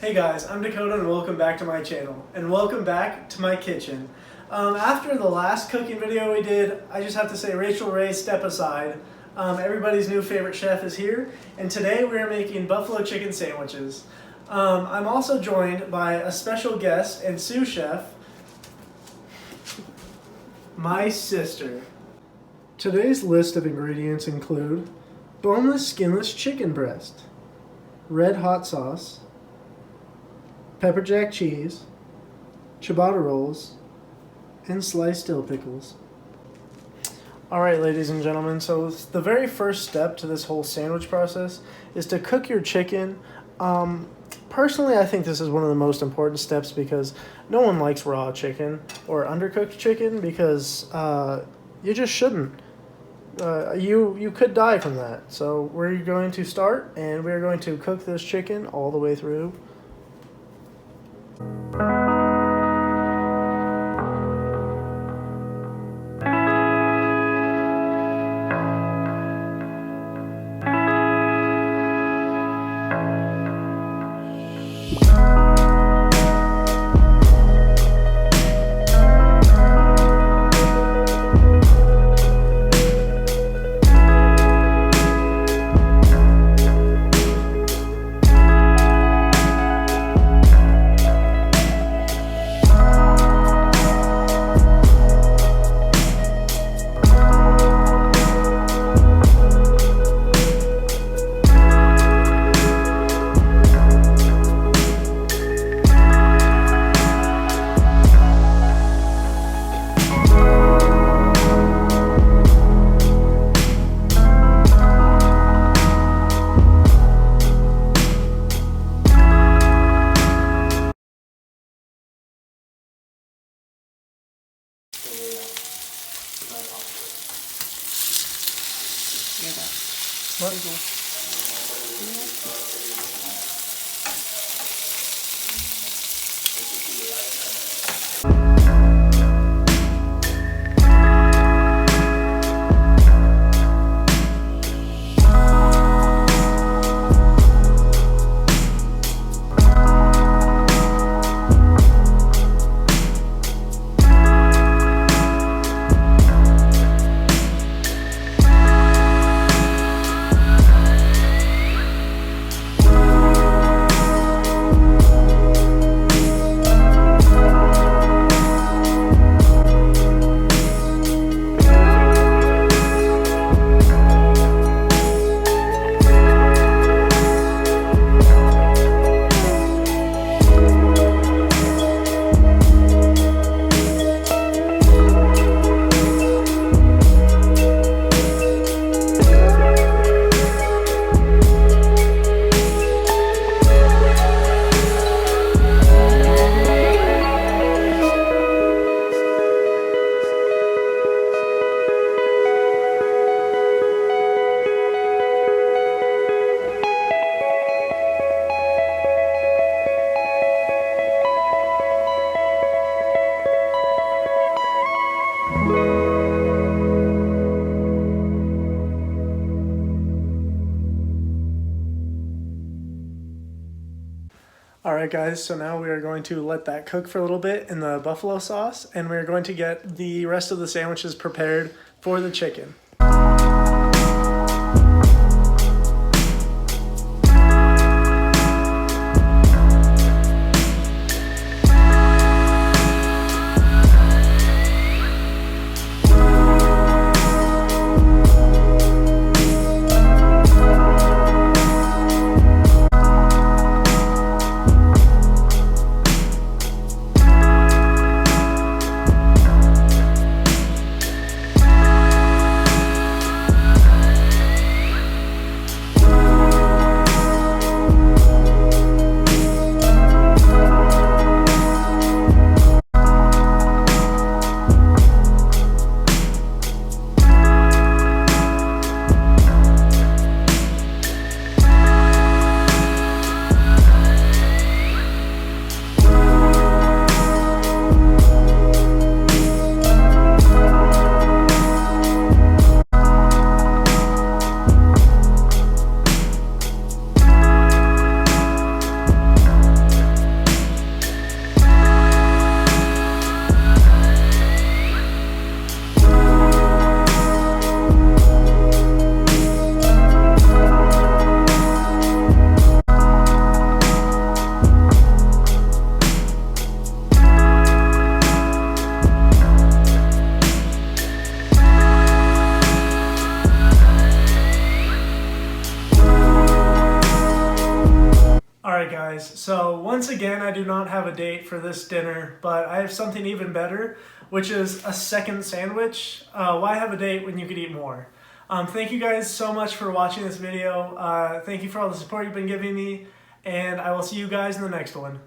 Hey guys, I'm Dakota and welcome back to my channel. And welcome back to my kitchen. After the last cooking video we did, I just have to say Rachel Ray, step aside. Everybody's new favorite chef is here, and today we're making buffalo chicken sandwiches. I'm also joined by a special guest and sous chef, my sister. Today's list of ingredients include boneless, skinless chicken breast, red hot sauce, pepper jack cheese, ciabatta rolls, and sliced dill pickles. Alright, ladies and gentlemen, so the very first step to this whole sandwich process is to cook your chicken. Personally, I think this is one of the most important steps because no one likes raw chicken or undercooked chicken because you just shouldn't. You could die from that. So we're going to start and we're going to cook this chicken all the way through. Alright guys, so now we are going to let that cook for a little bit in the buffalo sauce, and we're going to get the rest of the sandwiches prepared for the chicken. Alright guys, so once again I do not have a date for this dinner, but I have something even better, which is a second sandwich. Why have a date when you could eat more? Thank you guys so much for watching this video. Thank you for all the support you've been giving me, and I will see you guys in the next one.